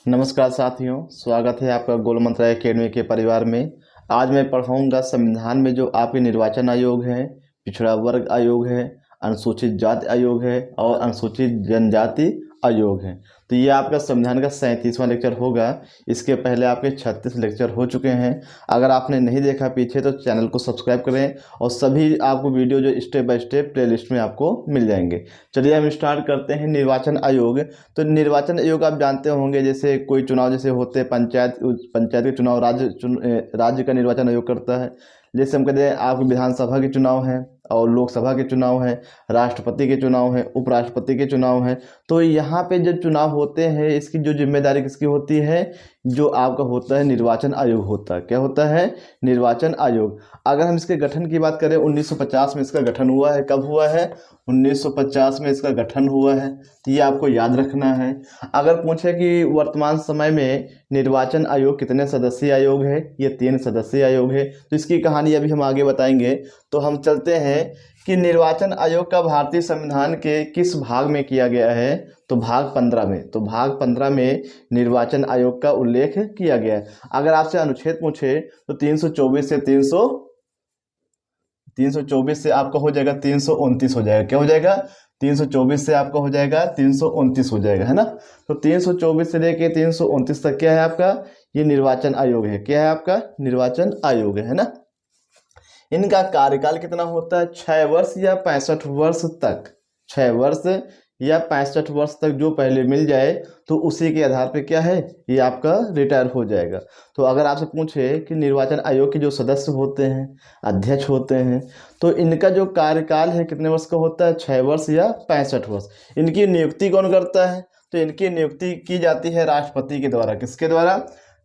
नमस्कार साथियों, स्वागत है आपका गोल मंत्रालय अकेडमी के परिवार में। आज मैं पढ़ाऊंगा संविधान में जो आपके निर्वाचन आयोग है, पिछड़ा वर्ग आयोग है, अनुसूचित जाति आयोग है और अनुसूचित जनजाति आयोग है। तो ये आपका संविधान का 37वां लेक्चर होगा। इसके पहले आपके 36 लेक्चर हो चुके हैं। अगर आपने नहीं देखा पीछे तो चैनल को सब्सक्राइब करें और सभी आपको वीडियो जो स्टेप बाय स्टेप प्लेलिस्ट में आपको मिल जाएंगे। चलिए हम स्टार्ट करते हैं। निर्वाचन आयोग। तो निर्वाचन आयोग आप जानते होंगे, जैसे कोई चुनाव जैसे होते हैं पंचायत के चुनाव राज्य का निर्वाचन आयोग करता है। जैसे हम कहते हैं आपके विधानसभा के चुनाव हैं और लोकसभा के चुनाव हैं, राष्ट्रपति के चुनाव हैं, उपराष्ट्रपति के चुनाव हैं। तो यहाँ पे जो चुनाव होते हैं इसकी जो जिम्मेदारी किसकी होती है? जो आपका होता है निर्वाचन आयोग होता है। क्या होता है? निर्वाचन आयोग। अगर हम इसके गठन की बात करें 1950 में इसका गठन हुआ है। कब हुआ है? 1950 में इसका गठन हुआ है। तो ये आपको याद रखना है। अगर पूछे कि वर्तमान समय में निर्वाचन आयोग कितने सदस्यीय आयोग है, ये 3 सदस्यीय आयोग है। तो इसकी कहानी अभी हम आगे बताएंगे। तो हम चलते हैं कि निर्वाचन आयोग का भारतीय संविधान के किस भाग में किया गया है? तो भाग 15 में। तो भाग 15 में निर्वाचन आयोग का उल्लेख किया गया है। अगर आपसे अनुच्छेद पूछे तो 324 से 324 से आपका हो जाएगा 329 हो जाएगा। क्या हो जाएगा? 324 से आपका हो जाएगा 329 हो जाएगा, है ना। तो 324 से लेके 329 तक क्या है आपका? ये निर्वाचन आयोग है। क्या है आपका? निर्वाचन आयोग है ना। इनका कार्यकाल कितना होता है? 6 वर्ष या 65 वर्ष तक। 6 वर्ष या 65 वर्ष तक जो पहले मिल जाए तो उसी के आधार पे क्या है, ये आपका रिटायर हो जाएगा। तो अगर आपसे पूछे कि निर्वाचन आयोग के जो सदस्य होते हैं, अध्यक्ष होते हैं, तो इनका जो कार्यकाल है कितने वर्ष का होता है? 6 वर्ष या 65 वर्ष। इनकी नियुक्ति कौन करता है? तो इनकी नियुक्ति की जाती है राष्ट्रपति के द्वारा। किसके द्वारा?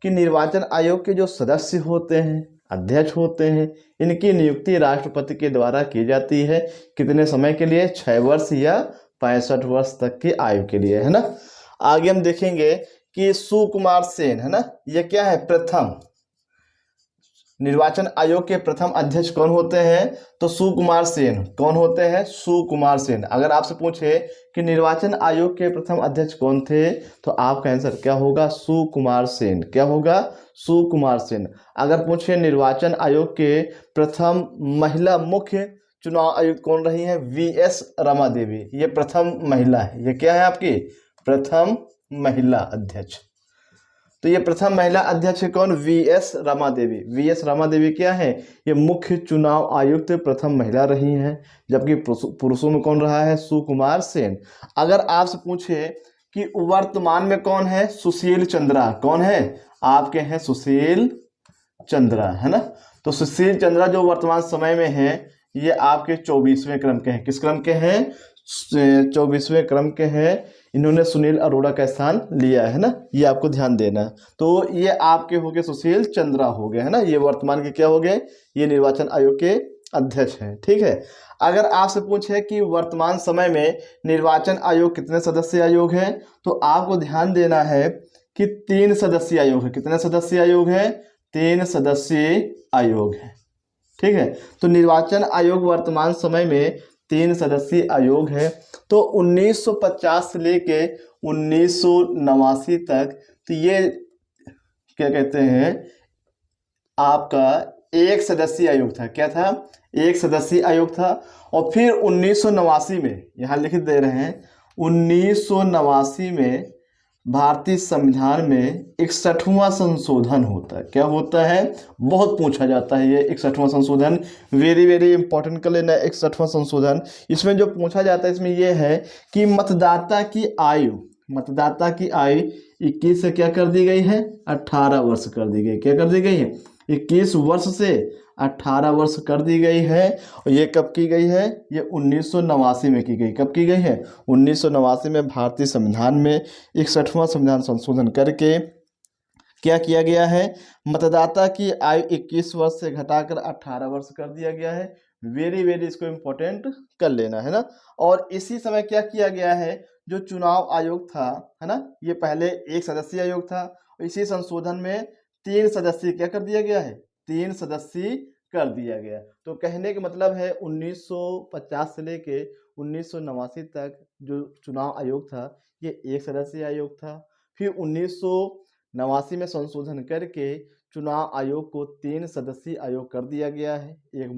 कि निर्वाचन आयोग के जो सदस्य होते हैं, अध्यक्ष होते हैं, इनकी नियुक्ति राष्ट्रपति के द्वारा की जाती है। कितने समय के लिए? 6 वर्ष या 65 वर्ष तक की आयु के लिए, है ना। आगे हम देखेंगे कि सुकुमार सेन, है ना, ये क्या है? प्रथम निर्वाचन आयोग के प्रथम अध्यक्ष कौन होते हैं? तो सुकुमार सेन। कौन होते हैं? सुकुमार सेन। अगर आपसे पूछे कि निर्वाचन आयोग के प्रथम अध्यक्ष कौन थे, तो आपका आंसर क्या होगा? सुकुमार सेन। क्या होगा? सुकुमार सेन। अगर पूछे निर्वाचन आयोग के प्रथम महिला मुख्य चुनाव आयुक्त कौन रही है? वीएस रमा देवी। ये प्रथम महिला है। ये क्या है आपकी? प्रथम महिला अध्यक्ष। तो ये प्रथम महिला अध्यक्ष कौन? वीएस रमा देवी। वीएस रमा देवी क्या है? ये मुख्य चुनाव आयुक्त प्रथम महिला रही हैं। जबकि पुरुषों में कौन रहा है? सुकुमार सेन। अगर आपसे पूछे कि वर्तमान में कौन है? सुशील चंद्रा। कौन है? आपके हैं सुशील चंद्रा, है ना। तो सुशील चंद्रा जो वर्तमान समय में है, ये आपके 24वें क्रम के हैं। किस क्रम के हैं? 24वें क्रम के हैं। इन्होंने सुनील अरोड़ा का स्थान लिया है ना, ये आपको ध्यान देना। तो ये आपके हो गए सुशील चंद्रा हो गए, है ना। ये वर्तमान के क्या हो गए? ये निर्वाचन आयोग के अध्यक्ष हैं। ठीक है। अगर आपसे पूछे कि वर्तमान समय में निर्वाचन आयोग कितने सदस्यीय आयोग है, तो आपको ध्यान देना है कि 3 सदस्यीय आयोग है। कितने सदस्यीय आयोग है? 3 सदस्यीय आयोग है। ठीक है। तो निर्वाचन आयोग वर्तमान समय में 3 सदस्यीय आयोग है। तो 1950 से लेके 1989 तक, तो ये क्या कहते हैं, आपका एक सदस्यीय आयोग था। क्या था? एक सदस्यीय आयोग था। और फिर 1989 में, यहाँ लिख दे रहे हैं, 1989 में भारतीय संविधान में 61वां संशोधन होता है। क्या होता है? बहुत पूछा जाता है ये 61वां संशोधन। वेरी वेरी इंपॉर्टेंट कर लेना। 61वां संशोधन, इसमें जो पूछा जाता है इसमें ये है कि मतदाता की आयु 21 से क्या कर दी गई है? 18 वर्ष कर दी गई। क्या कर दी गई है? 21 वर्ष से 18 वर्ष कर दी गई है। और ये कब की गई है? ये 1989 में की गई। कब की गई है? 1989 में भारतीय संविधान में 61वां संविधान संशोधन करके क्या किया गया है? मतदाता की आयु 21 वर्ष से घटाकर 18 वर्ष कर दिया गया है। वेरी वेरी इसको इम्पोर्टेंट कर लेना, है ना। और इसी समय क्या किया गया है? जो चुनाव आयोग था, है ना, ये पहले एक सदस्यीय आयोग था। इसी संशोधन में 3 सदस्यीय क्या कर दिया गया है? 3 सदस्यीय कर दिया गया। तो कहने का मतलब है 1950 से लेके 1989 तक जो चुनाव आयोग था, ये एक सदस्यीय आयोग था। फिर 1989 में संशोधन करके चुनाव आयोग को 3 सदस्यीय आयोग कर दिया गया है। एक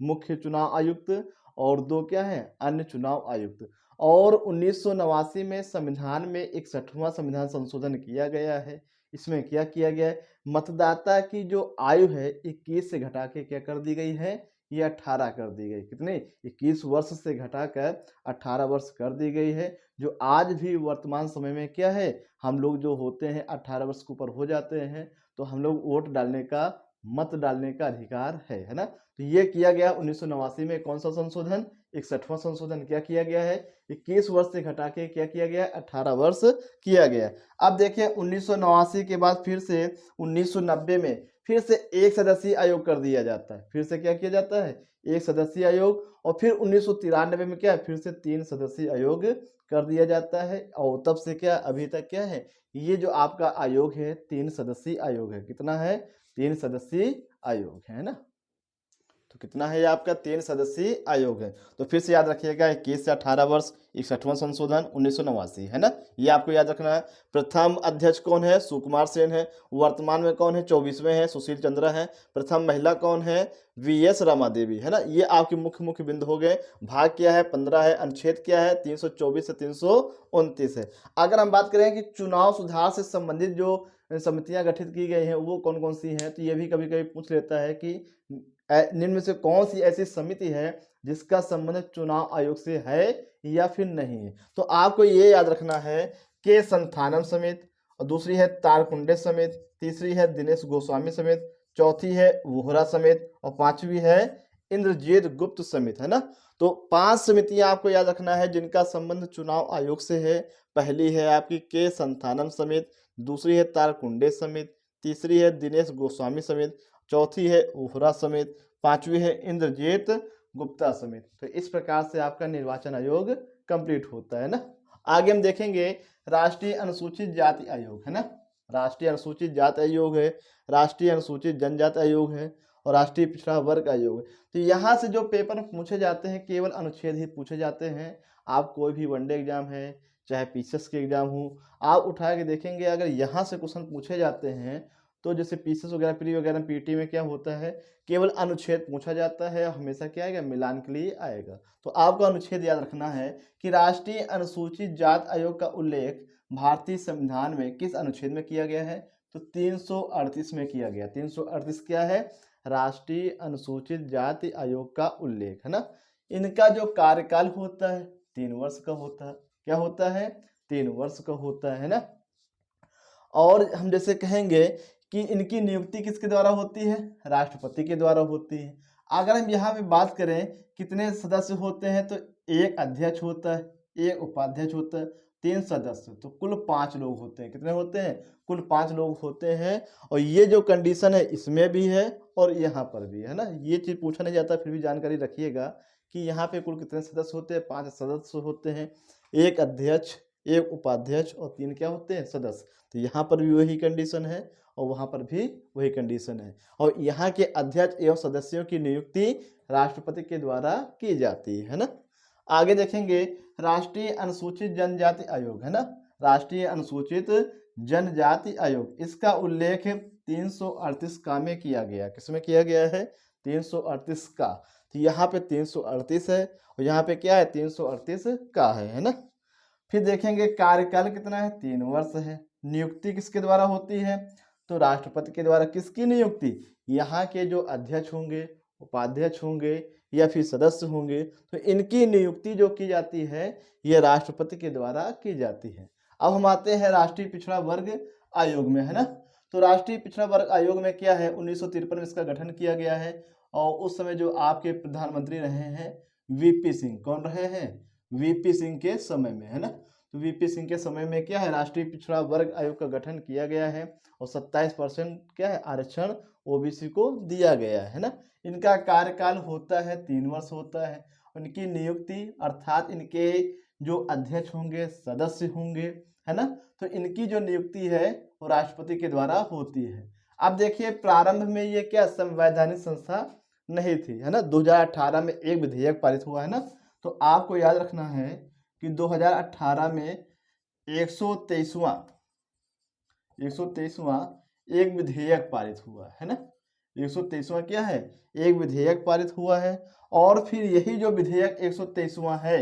मुख्य चुनाव आयुक्त और 2 क्या है, अन्य चुनाव आयुक्त। और 1989 में संविधान में 61वां संविधान संशोधन किया गया है। इसमें क्या किया गया है, मतदाता की जो आयु है 21 से घटा के क्या कर दी गई है, ये 18 कर दी गई। कितने, 21 वर्ष से घटाकर 18 वर्ष कर दी गई है। जो आज भी वर्तमान समय में क्या है, हम लोग जो होते हैं 18 वर्ष के ऊपर हो जाते हैं तो हम लोग वोट डालने का, मत डालने का अधिकार है ना। तो ये किया गया 1989 में। कौन सा संशोधन, 61वां संशोधन क्या किया गया है, 21 वर्ष से घटा के क्या किया गया, 18 वर्ष किया गया। अब देखिए 1989 के बाद फिर से 1990 में फिर से एक सदस्यीय आयोग कर दिया जाता है। फिर से क्या किया जाता है, एक सदस्यीय आयोग। और फिर 1993 में क्या है, फिर से 3 सदस्यीय आयोग कर दिया जाता है। और तब से क्या अभी तक क्या है, ये जो आपका आयोग है 3 सदस्यीय आयोग है। कितना है, 3 सदस्यीय आयोग है ना। तो कितना है ये आपका, 3 सदस्यीय आयोग है। तो फिर से याद रखिएगा 21 से 18 वर्ष 61वां संशोधन 1989 है ना, ये आपको याद रखना है। प्रथम अध्यक्ष कौन है, सुकुमार सेन है। वर्तमान में कौन है, 24वें है, सुशील चंद्रा है। प्रथम महिला कौन है, वीएस रमा देवी है ना। ये आपके मुख्य बिंदु हो गए। भाग क्या है, 15 है। अनुच्छेद क्या है, 324 से 329 है। अगर हम बात करें कि चुनाव सुधार से संबंधित जो समितियां गठित की गई हैं वो कौन कौन सी हैं, तो ये भी कभी कभी पूछ लेता है कि निम्न में से कौन सी ऐसी समिति है जिसका संबंध चुनाव आयोग से है या फिर नहीं है। तो आपको ये याद रखना है के संथानम समिति, और दूसरी है तारकुंडे समिति, तीसरी है दिनेश गोस्वामी समिति, चौथी है वोहरा समिति और पांचवी है इंद्रजीत गुप्त समिति है ना। तो 5 समितियां आपको याद रखना है जिनका संबंध चुनाव आयोग से है। पहली है आपकी के संथानम समिति, दूसरी है तारकुंडे समिति, तीसरी है दिनेश गोस्वामी समिति, चौथी है वोहरा समिति, पांचवी है इंद्रजीत गुप्ता समिति। तो इस प्रकार से आपका निर्वाचन आयोग कंप्लीट होता है ना। आगे हम देखेंगे राष्ट्रीय अनुसूचित जाति आयोग है ना। राष्ट्रीय अनुसूचित जाति आयोग है, राष्ट्रीय अनुसूचित जनजाति आयोग है और राष्ट्रीय पिछड़ा वर्ग आयोग है। तो यहाँ से जो पेपर पूछे जाते हैं केवल अनुच्छेद ही पूछे जाते हैं। आप कोई भी वनडे एग्जाम है चाहे पीसीएस के एग्जाम हो, आप उठा के देखेंगे अगर यहाँ से क्वेश्चन पूछे जाते हैं तो जैसे पीसीएस वगैरह प्री वगैरह पीटी में क्या होता है, केवल अनुच्छेद पूछा जाता है, हमेशा क्या आएगा, मिलान के लिए आएगा। तो आपको अनुच्छेद याद रखना है कि राष्ट्रीय अनुसूचित जाति आयोग का उल्लेख भारतीय संविधान में किस अनुच्छेद में किया गया है, तो 338 में किया गया। 338 क्या है, राष्ट्रीय अनुसूचित जाति आयोग का उल्लेख है ना। इनका जो कार्यकाल होता है 3 वर्ष का होता है। क्या होता है, 3 वर्ष का होता है ना। और हम जैसे कहेंगे कि इनकी नियुक्ति किसके द्वारा होती है, राष्ट्रपति के द्वारा होती है। अगर हम यहाँ पे बात करें कितने सदस्य होते हैं, तो एक अध्यक्ष होता है, एक उपाध्यक्ष होता है, 3 सदस्य, तो कुल 5 लोग होते हैं। कितने होते हैं, कुल 5 लोग होते हैं। और ये जो कंडीशन है इसमें भी है और यहाँ पर भी है ना। ये चीज़ पूछा नहीं जाता, फिर भी जानकारी रखिएगा कि यहाँ पे कुल कितने सदस्य होते हैं, 5 सदस्य होते हैं, एक अध्यक्ष, एक उपाध्यक्ष और 3 क्या होते हैं, सदस्य। तो यहाँ पर भी वही कंडीशन है और वहाँ पर भी वही कंडीशन है। और यहाँ के अध्यक्ष एवं सदस्यों की नियुक्ति राष्ट्रपति के द्वारा की जाती है ना। आगे देखेंगे राष्ट्रीय अनुसूचित जनजाति आयोग है ना। राष्ट्रीय अनुसूचित जनजाति आयोग, इसका उल्लेख 338 का में किया गया। किसमें किया गया है, 338 का। तो यहाँ पे 338 है और यहाँ पे क्या है, 338 का है ना। फिर देखेंगे कार्यकाल कितना है, 3 वर्ष है। नियुक्ति किसके द्वारा होती है, तो राष्ट्रपति के द्वारा। किसकी नियुक्ति, यहाँ के जो अध्यक्ष होंगे, उपाध्यक्ष होंगे या फिर सदस्य होंगे, तो इनकी नियुक्ति जो की जाती है ये राष्ट्रपति के द्वारा की जाती है। अब हम आते हैं राष्ट्रीय पिछड़ा वर्ग आयोग में है ना। तो राष्ट्रीय पिछड़ा वर्ग आयोग में क्या है, 1953 में इसका गठन किया गया है। और उस समय जो आपके प्रधानमंत्री रहे हैं वीपी सिंह, कौन रहे हैं, वीपी सिंह के समय में है ना। तो वीपी सिंह के समय में क्या है, राष्ट्रीय पिछड़ा वर्ग आयोग का गठन किया गया है और 27% क्या है, आरक्षण ओबीसी को दिया गया है ना। इनका कार्यकाल होता है 3 वर्ष होता है। उनकी नियुक्ति अर्थात इनके जो अध्यक्ष होंगे, सदस्य होंगे है ना, तो इनकी जो नियुक्ति है वो राष्ट्रपति के द्वारा होती है। अब देखिए प्रारंभ में ये क्या संवैधानिक संस्था नहीं थी है ना। 2018 में एक विधेयक पारित हुआ है ना। तो आपको याद रखना है कि 2018 में 123वां 123वां एक विधेयक पारित हुआ है ना। 123वां क्या है, एक विधेयक पारित हुआ है। और फिर यही जो विधेयक 123वां है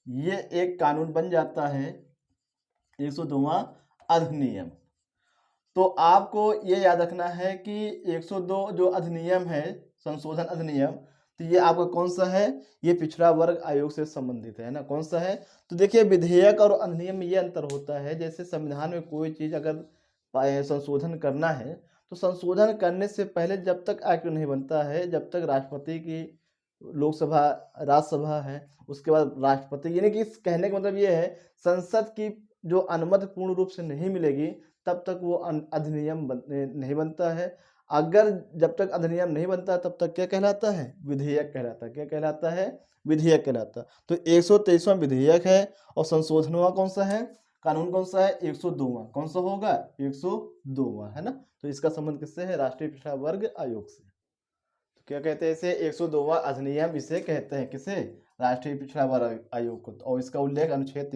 ये एक कानून बन जाता है, 102वां अधिनियम। तो आपको ये याद रखना है कि 102 जो अधिनियम है, संशोधन अधिनियम, तो ये आपका कौन सा है, ये पिछड़ा वर्ग आयोग से संबंधित है ना, कौन सा है। तो देखिए विधेयक और अधिनियम में ये अंतर होता है, जैसे संविधान में कोई चीज़ अगर संशोधन करना है तो संशोधन करने से पहले जब तक एक्ट नहीं बनता है, जब तक राष्ट्रपति की लोकसभा राज्यसभा है, उसके बाद राष्ट्रपति, यानी कि इस कहने का मतलब ये है संसद की जो अनुमति पूर्ण रूप से नहीं मिलेगी तब तक वो अधिनियम नहीं बनता है। अगर जब तक अधिनियम नहीं बनता तब तक क्या कहलाता है, विधेयक कहलाता है। क्या कहलाता है, विधेयक कहलाता है। तो 123वां विधेयक है और संशोधनवा कौन सा है, कानून कौन सा है, 102वां। कौन सा होगा, 102वां है ना। तो इसका संबंध किससे है, राष्ट्रीय पिछड़ा वर्ग आयोग से। तो क्या कहते हैं इसे, 102वां अधिनियम इसे कहते हैं, किसे, राष्ट्रीय पिछड़ा वर्ग आयोग को। और इसका उल्लेख अनुच्छेद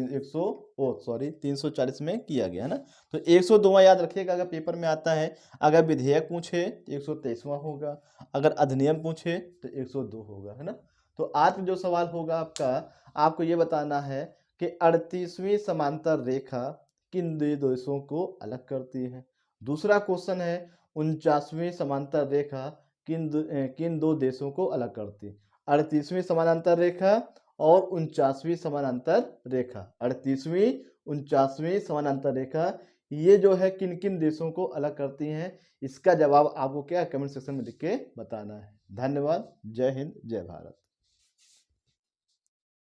340 में किया गया है ना। तो 102वां याद रखिएगा, अगर पेपर में आता है, अगर विधेयक पूछे तो 123वां होगा, अगर अधिनियम पूछे तो 102 होगा, है ना। तो आज जो सवाल होगा आपका, आपको ये बताना है कि 38वीं समांतर रेखा किन दो देशों को अलग करती है। दूसरा क्वेश्चन है 49वीं समांतर रेखा किन दो देशों को अलग करती है। 38वीं समानांतर रेखा और 49वीं समानांतर रेखा, 38वीं 49वीं समानांतर रेखा, ये जो है किन किन देशों को अलग करती हैं, इसका जवाब आपको क्या कमेंट सेक्शन में लिख के बताना है। धन्यवाद। जय हिंद, जय भारत।